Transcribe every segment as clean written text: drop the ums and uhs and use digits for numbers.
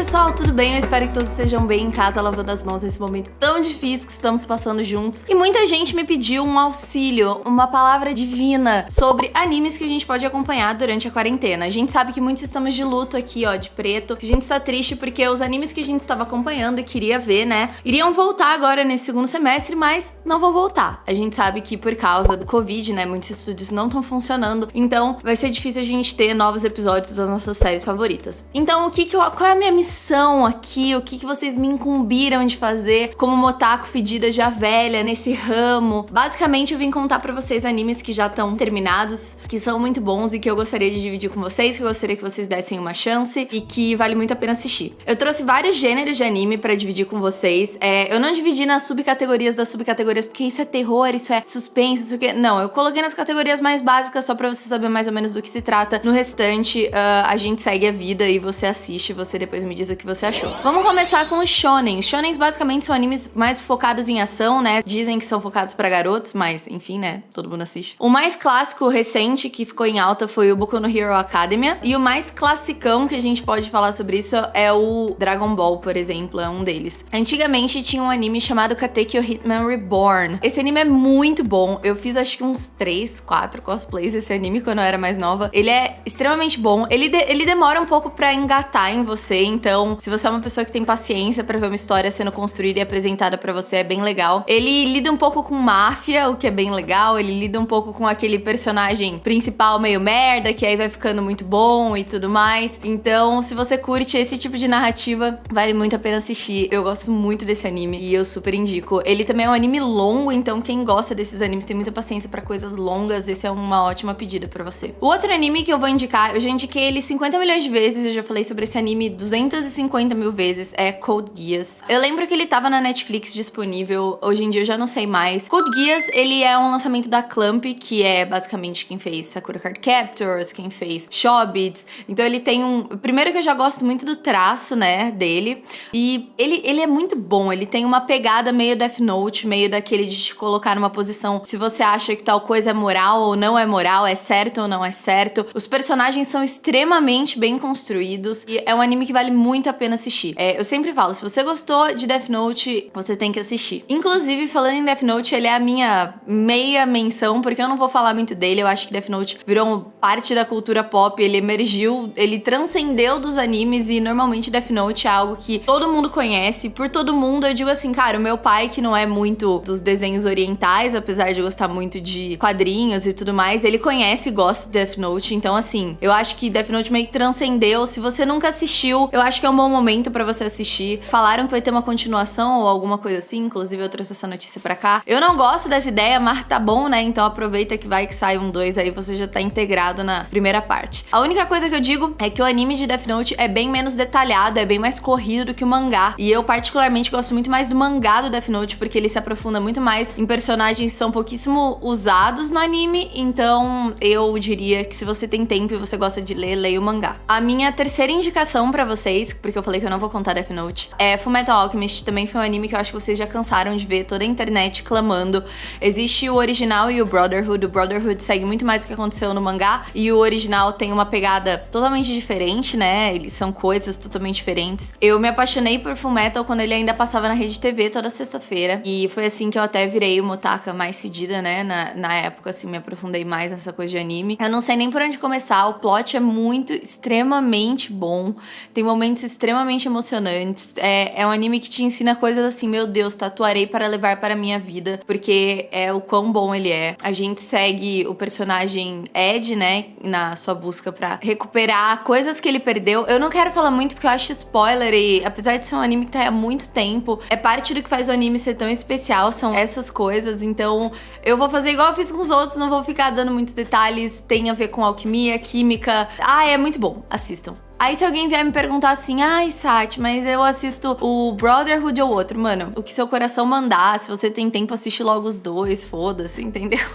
pessoal, tudo bem? Eu espero que todos estejam bem em casa, lavando as mãos nesse momento tão difícil que estamos passando juntos. E muita gente me pediu um auxílio, uma palavra divina sobre animes que a gente pode acompanhar durante a quarentena. A gente sabe que muitos estamos de luto aqui, ó, de preto. A gente está triste porque os animes que a gente estava acompanhando e queria ver, né, iriam voltar agora nesse segundo semestre, mas não vão voltar. A gente sabe que por causa do Covid, né, muitos estúdios não estão funcionando, então vai ser difícil a gente ter novos episódios das nossas séries favoritas. Então, qual é a minha missão aqui? O que vocês me incumbiram de fazer como uma otaku fedida já velha nesse ramo? Basicamente, eu vim contar pra vocês animes que já estão terminados, que são muito bons e que eu gostaria de dividir com vocês, que eu gostaria que vocês dessem uma chance e que vale muito a pena assistir. Eu trouxe vários gêneros de anime pra dividir com vocês. Eu não dividi nas subcategorias das subcategorias, porque isso é terror, isso é suspense, isso aqui. Não, eu coloquei nas categorias mais básicas só pra você saber mais ou menos do que se trata. No restante, a gente segue a vida e você assiste, você depois me diz o que você achou. Vamos começar com os shonens. Shonens basicamente são animes mais focados em ação, né? Dizem que são focados pra garotos, mas enfim, né? Todo mundo assiste. O mais clássico recente que ficou em alta foi o Boku no Hero Academia. E o mais classicão que a gente pode falar sobre isso é o Dragon Ball, por exemplo, é um deles. Antigamente tinha um anime chamado Katekyo Hitman Reborn. Esse anime é muito bom. Eu fiz acho que uns 3, 4 cosplays desse anime quando eu era mais nova. Ele é extremamente bom. Ele demora um pouco pra engatar em você, então se você é uma pessoa que tem paciência pra ver uma história sendo construída e apresentada pra você, é bem legal. Ele lida um pouco com máfia, o que é bem legal. Ele lida um pouco com aquele personagem principal meio merda, que aí vai ficando muito bom e tudo mais. Então, se você curte esse tipo de narrativa, vale muito a pena assistir. Eu gosto muito desse anime e eu super indico. Ele também é um anime longo, então quem gosta desses animes tem muita paciência pra coisas longas, esse é uma ótima pedida pra você. O outro anime que eu vou indicar, eu já indiquei ele 50 milhões de vezes, eu já falei sobre esse anime 250 mil vezes, é Code Geass. Eu lembro que ele tava na Netflix disponível, hoje em dia eu já não sei mais. Code Geass, ele é um lançamento da Clamp, que é basicamente quem fez Sakura Card Captors, quem fez Shobits. Então ele tem primeiro que eu já gosto muito do traço, né, dele, e ele é muito bom, ele tem uma pegada meio Death Note, meio daquele de te colocar numa posição se você acha que tal coisa é moral ou não é moral, é certo ou não é certo. Os personagens são extremamente bem construídos e é um anime que vale muito a pena assistir. Eu sempre falo, se você gostou de Death Note, você tem que assistir. Inclusive, falando em Death Note, ele é a minha meia menção, porque eu não vou falar muito dele, eu acho que Death Note virou parte da cultura pop, ele emergiu, ele transcendeu dos animes e normalmente Death Note é algo que todo mundo conhece. Por todo mundo, eu digo assim, cara, o meu pai, que não é muito dos desenhos orientais, apesar de gostar muito de quadrinhos e tudo mais, ele conhece e gosta de Death Note, então assim, eu acho que Death Note meio que transcendeu. Se você nunca assistiu, eu acho que é um bom momento pra você assistir. Falaram que vai ter uma continuação ou alguma coisa assim, inclusive eu trouxe essa notícia pra cá. Eu não gosto dessa ideia, mas tá bom, né? Então aproveita que vai que sai um 2 aí, você já tá integrado na primeira parte. A única coisa que eu digo é que o anime de Death Note é bem menos detalhado, é bem mais corrido do que o mangá. E eu particularmente gosto muito mais do mangá do Death Note, porque ele se aprofunda muito mais em personagens que são pouquíssimo usados no anime, então eu diria que se você tem tempo e você gosta de ler, leia o mangá. A minha terceira indicação pra vocês, porque eu falei que eu não vou contar Death Note, é Fullmetal Alchemist. Também foi um anime que eu acho que vocês já cansaram de ver toda a internet clamando. Existe o original e o Brotherhood. O Brotherhood segue muito mais o que aconteceu no mangá e o original tem uma pegada totalmente diferente, né? Eles são coisas totalmente diferentes. Eu me apaixonei por Fullmetal quando ele ainda passava na Rede TV toda sexta-feira e foi assim que eu até virei uma otaka mais fedida, né? Na época, assim, me aprofundei mais nessa coisa de anime. Eu não sei nem por onde começar, o plot é muito, extremamente bom, tem momentos extremamente emocionantes, é um anime que te ensina coisas assim, meu Deus, tatuarei para levar para a minha vida, porque é o quão bom ele é. A gente segue o personagem Ed, né, na sua busca pra recuperar coisas que ele perdeu. Eu não quero falar muito porque eu acho spoiler e apesar de ser um anime que tá há muito tempo, é parte do que faz o anime ser tão especial, são essas coisas, então eu vou fazer igual eu fiz com os outros, não vou ficar dando muitos detalhes, tem a ver com alquimia, química. É muito bom, assistam. Aí se alguém vier me perguntar assim, ai, Sati, mas eu assisto o Brotherhood ou outro, mano, o que seu coração mandar, se você tem tempo, assiste logo os dois, foda-se, entendeu?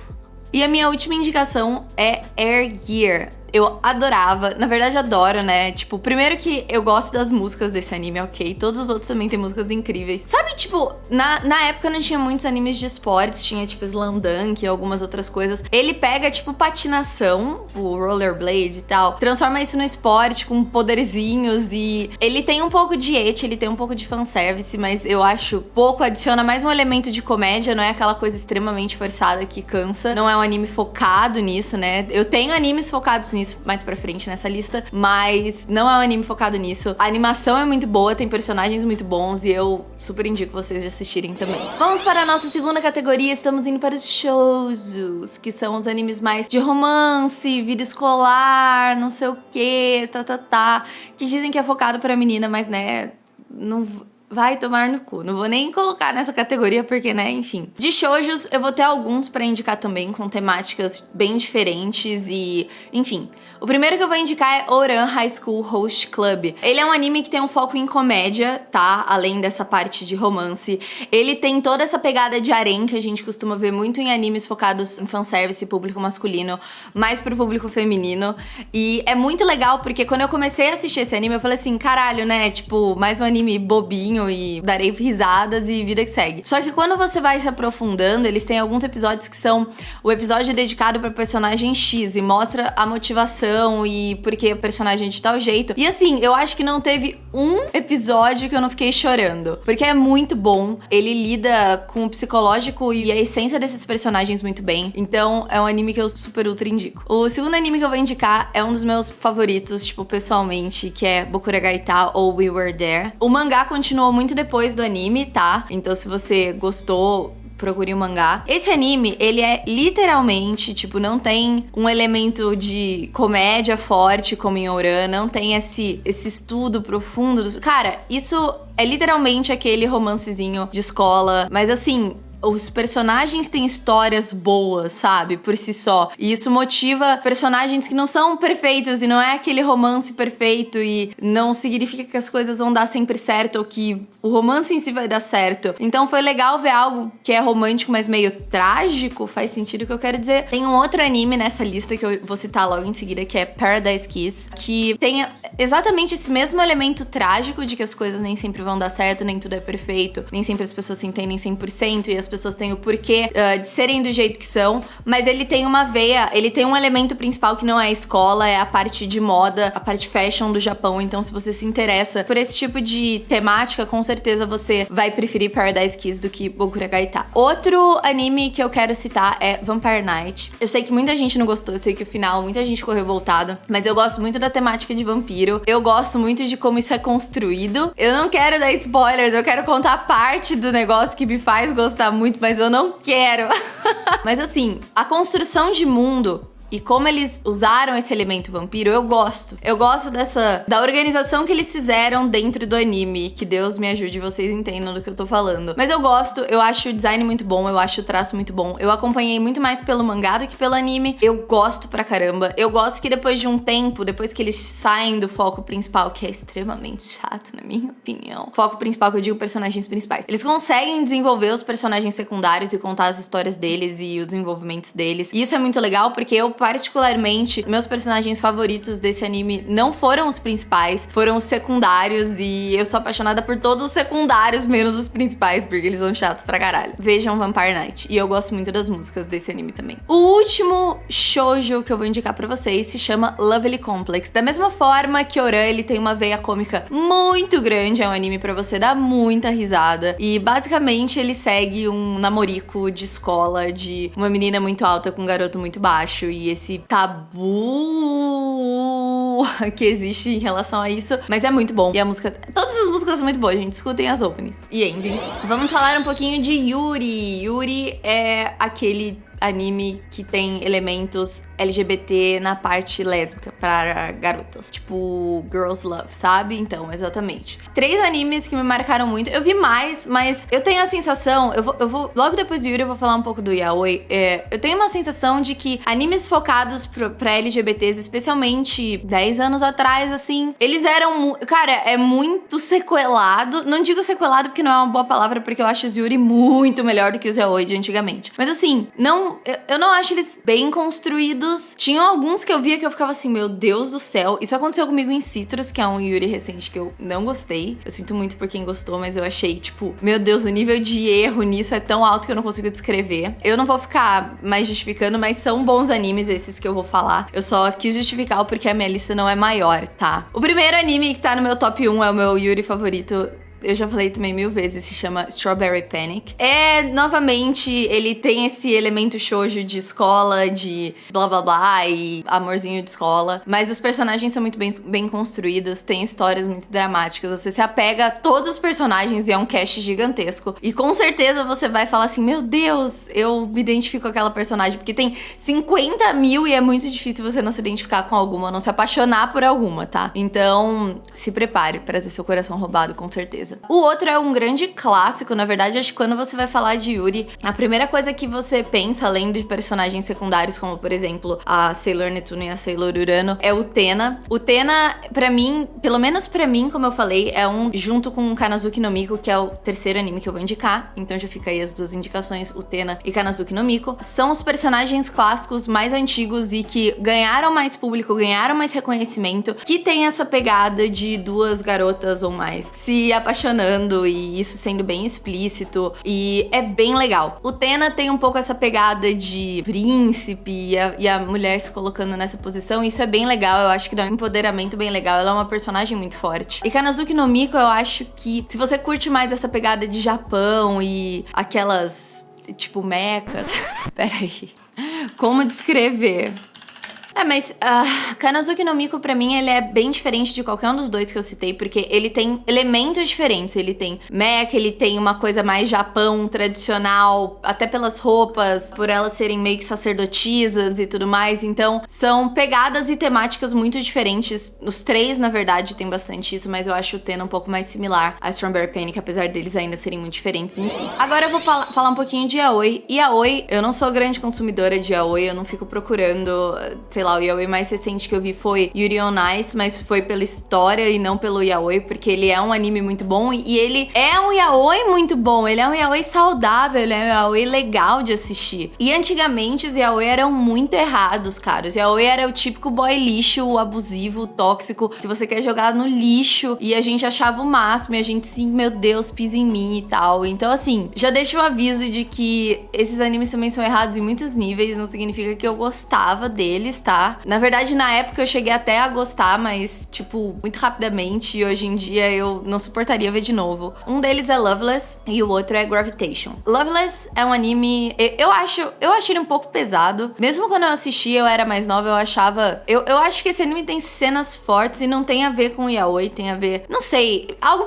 E a minha última indicação é Air Gear. eu adorava. Na verdade, adoro, né? Tipo, primeiro que eu gosto das músicas desse anime, ok? Todos os outros também tem músicas incríveis. Sabe, tipo, na época não tinha muitos animes de esportes, tinha, tipo, Slamdunk e algumas outras coisas. Ele pega, tipo, patinação, o rollerblade e tal, transforma isso no esporte com poderzinhos e ele tem um pouco de ecchi, ele tem um pouco de fanservice, mas eu acho pouco, adiciona mais um elemento de comédia, não é aquela coisa extremamente forçada que cansa. Não é um anime focado nisso, né? Eu tenho animes focados nisso mais pra frente nessa lista, mas não é um anime focado nisso. A animação é muito boa, tem personagens muito bons e eu super indico vocês de assistirem também. Vamos para a nossa segunda categoria, estamos indo para os shoujos, que são os animes mais de romance, vida escolar, não sei o que, que dizem que é focado pra menina, mas né, não vai tomar no cu. Não vou nem colocar nessa categoria porque, né, enfim. De shoujos, eu vou ter alguns pra indicar também, com temáticas bem diferentes e, enfim. O primeiro que eu vou indicar é Ouran High School Host Club. Ele é um anime que tem um foco em comédia, tá? Além dessa parte de romance. Ele tem toda essa pegada de harem que a gente costuma ver muito em animes focados em fanservice, público masculino, mais pro público feminino. E é muito legal porque quando eu comecei a assistir esse anime, eu falei assim, caralho, né? Tipo, mais um anime bobinho e darei risadas e vida que segue. Só que quando você vai se aprofundando, eles têm alguns episódios que são o episódio dedicado pra personagem X e mostra a motivação e porque o personagem é de tal jeito. E assim, eu acho que não teve um episódio que eu não fiquei chorando, porque é muito bom. Ele lida com o psicológico e a essência desses personagens muito bem. Então, é um anime que eu super ultra indico. O segundo anime que eu vou indicar é um dos meus favoritos, tipo, pessoalmente, que é Bokura Gaita ou We Were There. O mangá continuou muito depois do anime, tá? Então, se você gostou, procure o mangá. Esse anime, ele é literalmente, tipo, não tem um elemento de comédia forte como em Ouran, não tem esse estudo profundo. Cara, isso é literalmente aquele romancezinho de escola, mas assim, os personagens têm histórias boas, sabe? Por si só. E isso motiva personagens que não são perfeitos e não é aquele romance perfeito e não significa que as coisas vão dar sempre certo ou que o romance em si vai dar certo. Então foi legal ver algo que é romântico, mas meio trágico. Faz sentido o que eu quero dizer. Tem um outro anime nessa lista que eu vou citar logo em seguida, que é Paradise Kiss, que tem exatamente esse mesmo elemento trágico de que as coisas nem sempre vão dar certo, nem tudo é perfeito, nem sempre as pessoas se entendem 100% e as pessoas têm o porquê de serem do jeito que são, mas ele tem uma veia, ele tem um elemento principal que não é a escola, é a parte de moda, a parte fashion do Japão. Então se você se interessa por esse tipo de temática, com certeza você vai preferir Paradise Kiss do que Bokura Gaita. Outro anime que eu quero citar é Vampire Knight. Eu sei que muita gente não gostou, eu sei que o final muita gente ficou revoltada, mas eu gosto muito da temática de vampiro, eu gosto muito de como isso é construído. Eu não quero dar spoilers, eu quero contar parte do negócio que me faz gostar muito, mas eu não quero. Mas assim, a construção de mundo e como eles usaram esse elemento vampiro, eu gosto. Eu gosto da organização que eles fizeram dentro do anime. Que Deus me ajude, vocês entendam do que eu tô falando. Mas eu gosto, eu acho o design muito bom, eu acho o traço muito bom. Eu acompanhei muito mais pelo mangá do que pelo anime. Eu gosto pra caramba. Eu gosto que depois de um tempo, depois que eles saem do foco principal, que é extremamente chato, na minha opinião. Foco principal, que eu digo personagens principais. Eles conseguem desenvolver os personagens secundários e contar as histórias deles e os desenvolvimentos deles. E isso é muito legal, porque eu particularmente, meus personagens favoritos desse anime não foram os principais, foram os secundários, e eu sou apaixonada por todos os secundários, menos os principais, porque eles são chatos pra caralho. Vejam Vampire Knight, e eu gosto muito das músicas desse anime também. O último shoujo que eu vou indicar pra vocês se chama Lovely Complex. Da mesma forma que Ouran, ele tem uma veia cômica muito grande, é um anime pra você dar muita risada, e basicamente ele segue um namorico de escola de uma menina muito alta com um garoto muito baixo, e esse tabu que existe em relação a isso, mas é muito bom. E a música, todas as músicas são muito boas, gente. Escutem as openings e endings. Vamos falar um pouquinho de Yuri. Yuri é aquele anime que tem elementos LGBT na parte lésbica para garotas, tipo Girls Love, sabe? Então, exatamente. 3 animes que me marcaram muito. Eu vi mais, mas eu tenho a sensação, eu vou logo depois do Yuri eu vou falar um pouco do yaoi. Eu tenho uma sensação de que animes focados pra LGBTs, especialmente 10 anos atrás, assim, eles eram, cara, é muito sequelado. Não digo sequelado porque não é uma boa palavra, porque eu acho os Yuri muito melhor do que os yaoi de antigamente. Mas assim, não eu não acho eles bem construídos. Tinham alguns que eu via que eu ficava assim, meu Deus do céu. Isso aconteceu comigo em Citrus, que é um Yuri recente que eu não gostei. Eu sinto muito por quem gostou, mas eu achei, tipo, meu Deus, o nível de erro nisso é tão alto que eu não consigo descrever. Eu não vou ficar mais justificando, mas são bons animes esses que eu vou falar. Eu só quis justificar o porquê a minha lista não é maior, tá? O primeiro anime que tá no meu top 1 é o meu Yuri favorito. Eu já falei também 1000 vezes, se chama Strawberry Panic. Novamente, ele tem esse elemento shoujo de escola, de blá blá blá e amorzinho de escola. Mas os personagens são muito bem construídos, tem histórias muito dramáticas. Você se apega a todos os personagens e é um cast gigantesco. E com certeza você vai falar assim, meu Deus, eu me identifico com aquela personagem. Porque tem 50 mil e é muito difícil você não se identificar com alguma, não se apaixonar por alguma, tá? Então, se prepare pra ter seu coração roubado, com certeza. O outro é um grande clássico, na verdade, acho que quando você vai falar de Yuri, a primeira coisa que você pensa, além de personagens secundários, como por exemplo a Sailor Netuno e a Sailor Urano, é o Utena. O Utena, pra mim, pelo menos pra mim, como eu falei, é junto com Kanazuki no Miko, que é o terceiro anime que eu vou indicar, então já fica aí as duas indicações, Utena e Kanazuki no Miko. São os personagens clássicos mais antigos e que ganharam mais público, ganharam mais reconhecimento, que tem essa pegada de duas garotas ou mais se apaixonando e isso sendo bem explícito e é bem legal. O Utena tem um pouco essa pegada de príncipe e a mulher se colocando nessa posição, isso é bem legal, eu acho que dá um empoderamento bem legal, ela é uma personagem muito forte. E Kanazuki no Miko, eu acho que se você curte mais essa pegada de Japão e aquelas, tipo, mechas... Peraí, como descrever? Mas Kanazuki no Miko, pra mim, ele é bem diferente de qualquer um dos dois que eu citei, porque ele tem elementos diferentes. Ele tem mecha, ele tem uma coisa mais Japão, tradicional, até pelas roupas, por elas serem meio que sacerdotisas e tudo mais. Então, são pegadas e temáticas muito diferentes. Os três, na verdade, tem bastante isso, mas eu acho o Utena um pouco mais similar a Strawberry Panic, apesar deles ainda serem muito diferentes em si. Agora eu vou falar um pouquinho de yaoi. E yaoi, eu não sou grande consumidora de yaoi, eu não fico procurando, sei lá, o yaoi mais recente que eu vi foi Yuri on Ice, mas foi pela história e não pelo yaoi, porque ele é um anime muito bom e ele é um yaoi muito bom, ele é um yaoi saudável, ele é um yaoi legal de assistir. E antigamente os yaoi eram muito errados, cara. Os yaoi era o típico boy lixo, abusivo, tóxico, que você quer jogar no lixo e a gente achava o máximo e a gente sim, meu Deus, pisa em mim e tal. Então assim, já deixo o aviso de que esses animes também são errados em muitos níveis, não significa que eu gostava deles, tá? Na verdade, na época eu cheguei até a gostar, mas, tipo, muito rapidamente. E hoje em dia eu não suportaria ver de novo. Um deles é Loveless e o outro é Gravitation. Loveless é um anime... Eu acho ele um pouco pesado. Mesmo quando eu assisti, eu era mais nova, eu achava... Eu acho que esse anime tem cenas fortes e não tem a ver com yaoi, tem a ver... Não sei, algo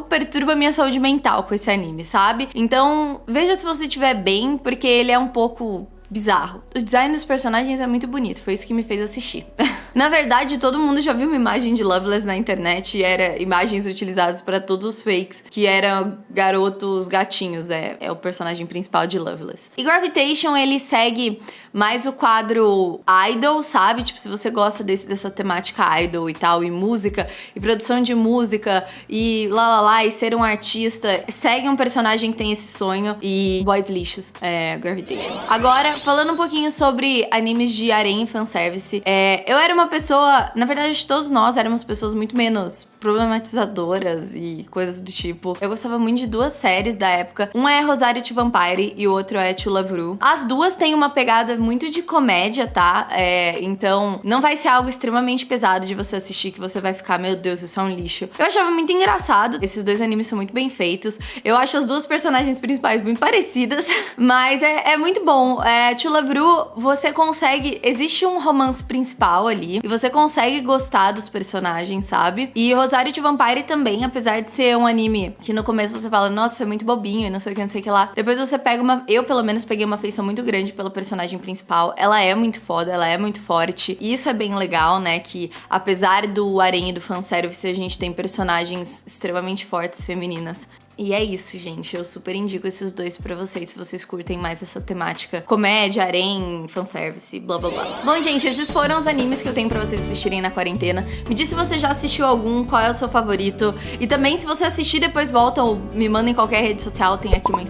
perturba a minha saúde mental com esse anime, sabe? Então, veja se você estiver bem, porque ele é um pouco... bizarro. O design dos personagens é muito bonito, foi isso que me fez assistir. Na verdade, todo mundo já viu uma imagem de Loveless na internet e era imagens utilizadas para todos os fakes, que eram garotos gatinhos, é o personagem principal de Loveless. E Gravitation, ele segue mais o quadro idol, sabe? Tipo, se você gosta dessa temática idol e tal, e música, e produção de música, e e ser um artista, segue um personagem que tem esse sonho, e boys lixos, Gravitation. Agora, falando um pouquinho sobre animes de harém e fanservice, eu era uma pessoa, na verdade todos nós éramos pessoas muito menos problematizadoras e coisas do tipo. Eu gostava muito de duas séries da época. Uma é Rosario to Vampire e o outro é To Love Ru. As duas têm uma pegada muito de comédia, tá? Então não vai ser algo extremamente pesado de você assistir que você vai ficar, meu Deus, isso é um lixo. Eu achava muito engraçado. Esses dois animes são muito bem feitos. Eu acho as duas personagens principais muito parecidas, mas é muito bom. To Love Ru, você consegue... Existe um romance principal ali e você consegue gostar dos personagens, sabe? E Rosario to Vampire também, apesar de ser um anime que no começo você fala, nossa, é muito bobinho e não sei o que, não sei o que lá. Depois você pega eu pelo menos peguei uma afeição muito grande pela personagem principal. Ela é muito foda, ela é muito forte. E isso é bem legal, né? Que apesar do harém e do fanservice, a gente tem personagens extremamente fortes femininas. E é isso, gente. Eu super indico esses dois pra vocês, se vocês curtem mais essa temática comédia, harém, fanservice, blá blá blá. Bom, gente, esses foram os animes que eu tenho pra vocês assistirem na quarentena. Me diz se você já assistiu algum, qual é o seu favorito. E também, se você assistir, depois volta ou me manda em qualquer rede social. Tem aqui meu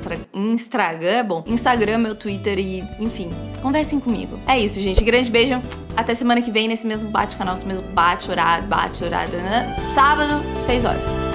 Instagram, meu Twitter e, enfim, conversem comigo. É isso, gente. Grande beijo. Até semana que vem, nesse mesmo bate-canal, esse mesmo bate-horário, né? Sábado, 6 horas.